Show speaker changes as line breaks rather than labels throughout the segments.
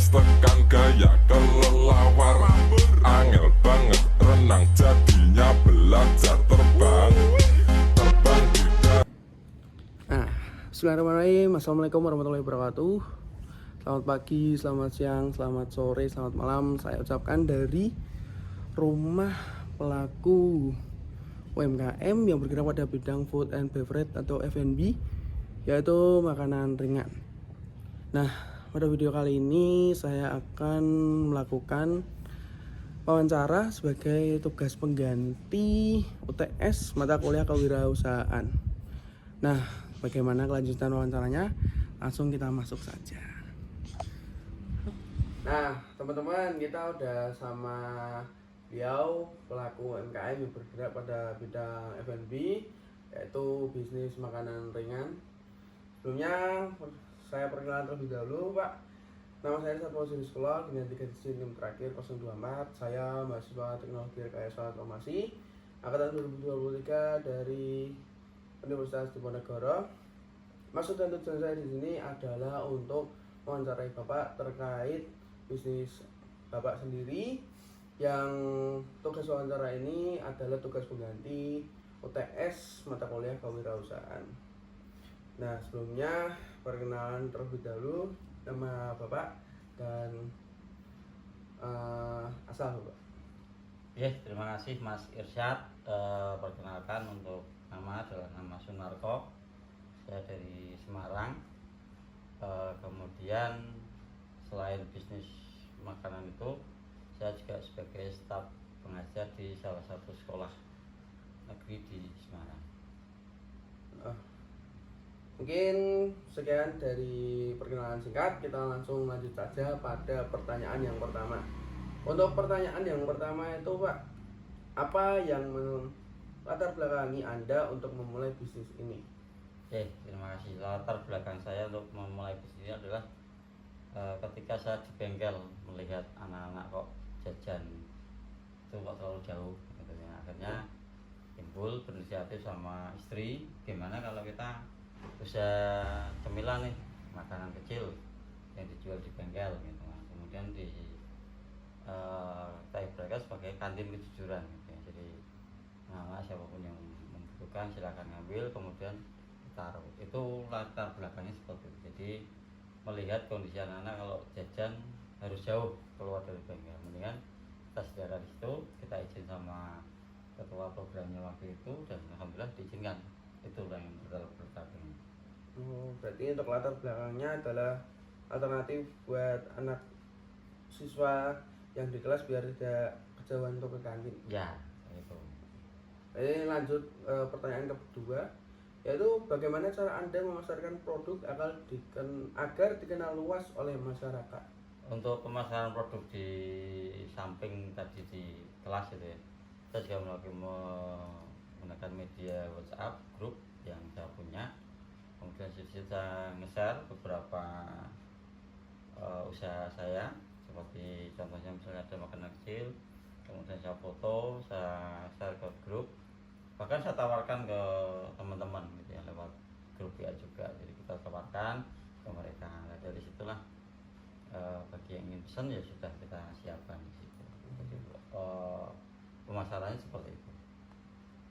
tekan gaya kelelawar. Angel banget renang jadinya belajar terbang. Terbang tidak.
Nah, bismillahirrahmanirrahim. Assalamualaikum warahmatullahi wabarakatuh. Selamat pagi, selamat siang, selamat sore, selamat malam. Saya ucapkan dari rumah pelaku UMKM yang bergerak pada bidang food and beverage atau F&B, yaitu makanan ringan. Nah, pada video kali ini saya akan melakukan wawancara sebagai tugas pengganti UTS mata kuliah kewirausahaan. Nah, bagaimana kelanjutan wawancaranya? Langsung kita masuk saja. Nah, teman-teman, kita udah sama beliau pelaku UMKM yang bergerak pada bidang F&B, yaitu bisnis makanan ringan. Sebelumnya saya perkenalkan terlebih dahulu, Pak. Nama saya Sapo Sekolah dengan 3 digit NIM terakhir 024. Saya mahasiswa Teknologi Rekayasa Otomasi angkatan 2023 dari Universitas Diponegoro. Maksud dan tujuan saya di sini adalah untuk mewawancarai Bapak terkait bisnis Bapak sendiri, yang tugas wawancara ini adalah tugas pengganti UTS mata kuliah kewirausahaan. Nah, sebelumnya perkenalan terlebih dahulu nama Bapak dan asal Bapak.
Ya, terima kasih Mas Irsyad. Perkenalkan, untuk nama adalah nama Sunarko. Saya dari Semarang. Kemudian selain bisnis makanan itu, saya juga sebagai staf pengajar di salah satu sekolah negeri di Semarang.
Mungkin sekian dari perkenalan singkat, kita langsung lanjut saja pada pertanyaan yang pertama. Untuk pertanyaan yang pertama itu, Pak, apa yang latar belakangi Anda untuk memulai bisnis ini?
Oke, terima kasih. Latar belakang saya untuk memulai bisnis ini adalah ketika saya di bengkel melihat anak-anak kok jajan itu kok terlalu jauh gitu ya. Akhirnya timbul berinisiatif sama istri, gimana kalau kita usaha cemilan nih, makanan kecil yang dijual di bengkel gitu. Nah, kemudian kita ibaratkan sebagai kantin kejujuran gitu ya. Jadi siapapun yang membutuhkan silakan ngambil, kemudian ditaruh. Itu latar belakangnya seperti itu. Jadi melihat kondisi anak-anak kalau jajan harus jauh keluar dari bengkel, mendingan kita sejarah di situ, kita izin sama ketua programnya waktu itu, dan alhamdulillah diizinkan. Itu yang berlatar
Berarti untuk latar belakangnya adalah alternatif buat anak siswa yang di kelas biar tidak kejauhan untuk ke kantin.
Ya, itu.
Jadi lanjut pertanyaan kedua, yaitu bagaimana cara Anda memasarkan produk agar dikenal luas oleh masyarakat?
Untuk pemasaran produk di samping tadi di kelas itu ya, kita juga menggunakan media WhatsApp grup yang saya punya. Kemudian saya nge-share beberapa usaha saya, seperti contohnya misalnya ada makanan kecil, kemudian saya foto, saya share ke grup, bahkan saya tawarkan ke teman-teman gitu ya, lewat grup ya juga. Jadi kita tawarkan ke mereka. Nah, dari situlah bagi yang ingin pesan ya sudah kita siapkan di situ. Jadi pemasarannya seperti itu.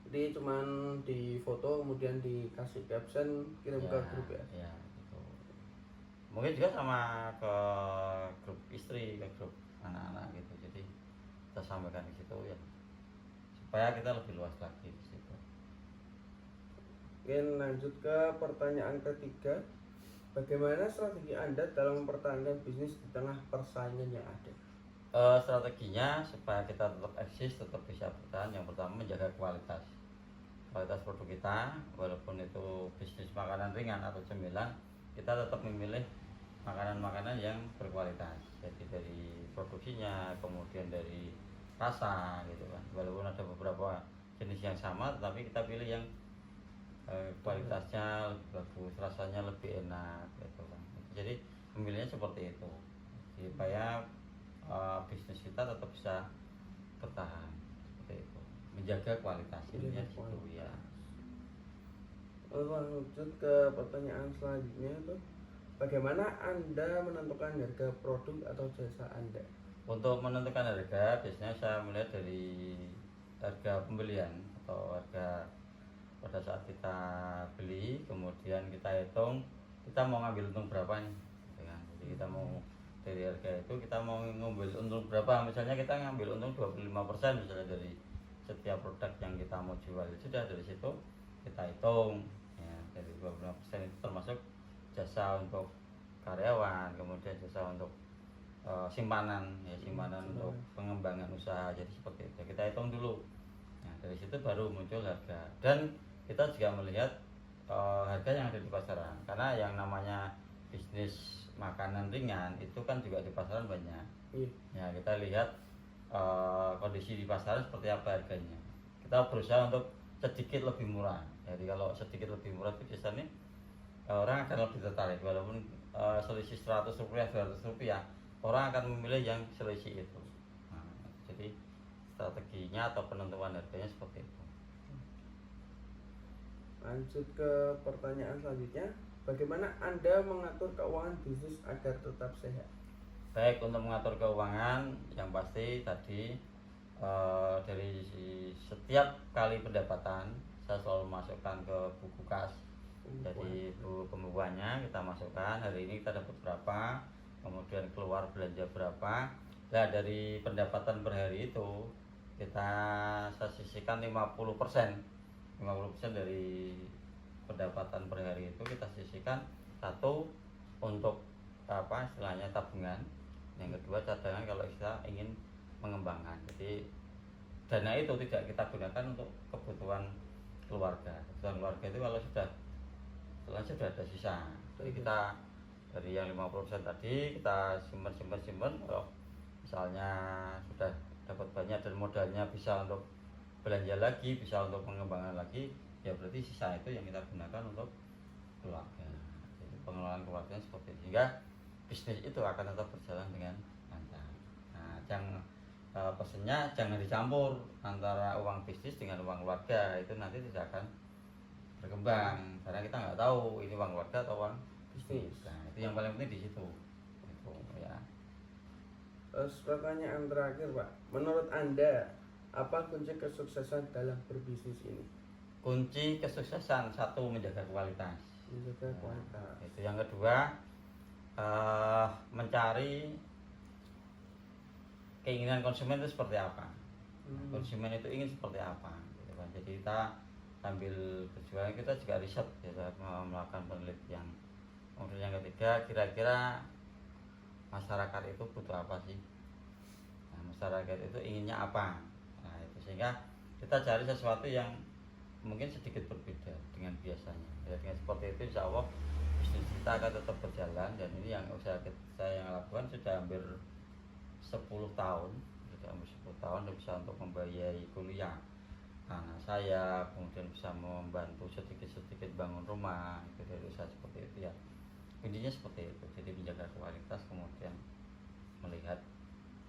Jadi cuman di foto kemudian dikasih caption kirim ke grup ya?
Ya, gitu. Mungkin juga sama ke grup istri, ke grup anak-anak gitu. Jadi kita sampaikan di situ ya, supaya kita lebih luas lagi di situ.
Mungkin lanjut ke pertanyaan ketiga, bagaimana strategi Anda dalam mempertahankan bisnis di tengah persaingan yang ada?
Strateginya supaya kita tetap eksis, tetap bisa bertahan, yang pertama menjaga kualitas produk kita. Walaupun itu bisnis makanan ringan atau cemilan, kita tetap memilih makanan-makanan yang berkualitas. Jadi dari produksinya, kemudian dari rasa gitu kan. Walaupun ada beberapa jenis yang sama, tetapi kita pilih yang kualitasnya lebih bagus, rasanya lebih enak gitu kan. Jadi memilihnya seperti itu supaya bisnis kita tetap bisa bertahan seperti itu, menjaga kualitas ini itu ya.
Lanjut ke pertanyaan selanjutnya itu, bagaimana Anda menentukan harga produk atau jasa Anda?
Untuk menentukan harga, biasanya saya melihat dari harga pembelian atau harga pada saat kita beli, kemudian kita hitung kita mau ngambil untung berapa nih, gitu kan. Jadi kita mau dari harga itu kita mau ngambil untung berapa, misalnya kita ngambil untung 25% misalnya dari setiap produk yang kita mau jual, sudah dari situ kita hitung ya, dari 25% itu termasuk jasa untuk karyawan, kemudian jasa untuk simpanan ya, simpanan untuk pengembangan usaha, jadi seperti itu kita hitung dulu. Nah dari situ baru muncul harga, dan kita juga melihat harga yang ada di pasaran, karena yang namanya bisnis makanan ringan itu kan juga di pasaran banyak. Ya kita lihat kondisi di pasaran seperti apa harganya, kita berusaha untuk sedikit lebih murah. Jadi kalau sedikit lebih murah itu biasanya orang akan lebih tertarik, walaupun selisih 100 rupiah 200 rupiah orang akan memilih yang selisih itu. Nah, jadi strateginya atau penentuan harganya seperti itu.
Lanjut ke pertanyaan selanjutnya, bagaimana Anda mengatur keuangan bisnis agar tetap sehat?
Baik, untuk mengatur keuangan yang pasti tadi dari setiap kali pendapatan saya selalu masukkan ke buku kas. Jadi buku pembukuannya kita masukkan, hari ini kita dapat berapa, kemudian keluar belanja berapa. Nah dari pendapatan per hari itu saya sisihkan 50% dari pendapatan per hari itu kita sisihkan. Satu untuk apa istilahnya tabungan, yang kedua cadangan kalau kita ingin mengembangkan. Jadi dana itu tidak kita gunakan untuk kebutuhan keluarga. Kebutuhan keluarga itu kalau sudah ada sisa, jadi kita dari yang 50% tadi kita simpan. Kalau misalnya sudah dapat banyak dan modalnya bisa untuk belanja lagi, bisa untuk pengembangan lagi, ya berarti sisa itu yang kita gunakan untuk keluarga. Jadi pengelolaan keluarganya seperti itu, sehingga bisnis itu akan tetap berjalan dengan lancar. Nah, pesennya jangan dicampur antara uang bisnis dengan uang keluarga, itu nanti tidak akan berkembang karena kita nggak tahu ini uang keluarga atau uang bisnis. Nah itu yang paling penting di situ itu ya.
Terus pertanyaan terakhir Pak, menurut Anda apa kunci kesuksesan dalam berbisnis ini?
Kunci kesuksesan satu, menjaga kualitas.
Menjaga kualitas.
Nah, itu yang kedua, mencari keinginan konsumen itu seperti apa. Konsumen itu ingin seperti apa gitu kan. Jadi kita sambil berjualan kita juga riset, kita melakukan penelitian. Kemudian yang ketiga, kira-kira masyarakat itu butuh apa sih? Nah, masyarakat itu inginnya apa? Nah itu, sehingga kita cari sesuatu yang mungkin sedikit berbeda dengan biasanya. Ya, dengan seperti itu insya Allah bisnis kita akan tetap berjalan. Dan ini yang usaha saya yang lakukan sudah hampir 10 tahun, sudah hampir 10 tahun dan bisa untuk membiayai kuliah anak saya, kemudian bisa membantu sedikit-sedikit bangun rumah, itu dari usaha seperti itu ya. Intinya seperti itu, jadi menjaga kualitas, kemudian melihat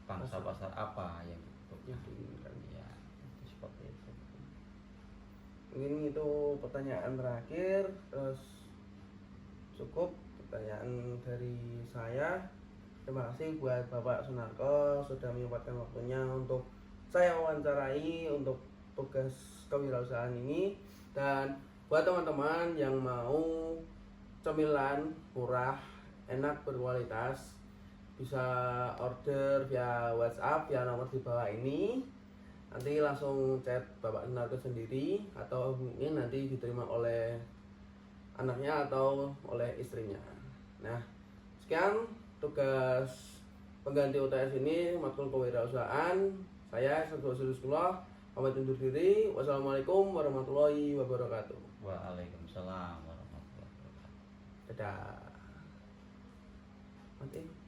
pangsa pasar apa yang dibutuhkan ya, itu seperti itu.
Mungkin itu pertanyaan terakhir, terus cukup pertanyaan dari saya. Terima kasih buat Bapak Sunarko sudah menyempatkan waktunya untuk saya wawancarai untuk tugas kewirausahaan ini. Dan buat teman-teman yang mau cemilan murah, enak, berkualitas, bisa order via WhatsApp via nomor di bawah ini. Nanti langsung chat Bapak Sunarko sendiri, atau mungkin nanti diterima oleh anaknya atau oleh istrinya. Nah, sekian tugas pengganti UTS ini, matkul kewirausahaan. Saya Saudara Suluskullah pamit undur diri. Wassalamualaikum warahmatullahi wabarakatuh.
Waalaikumsalam warahmatullahi wabarakatuh.
Dadah. Mati.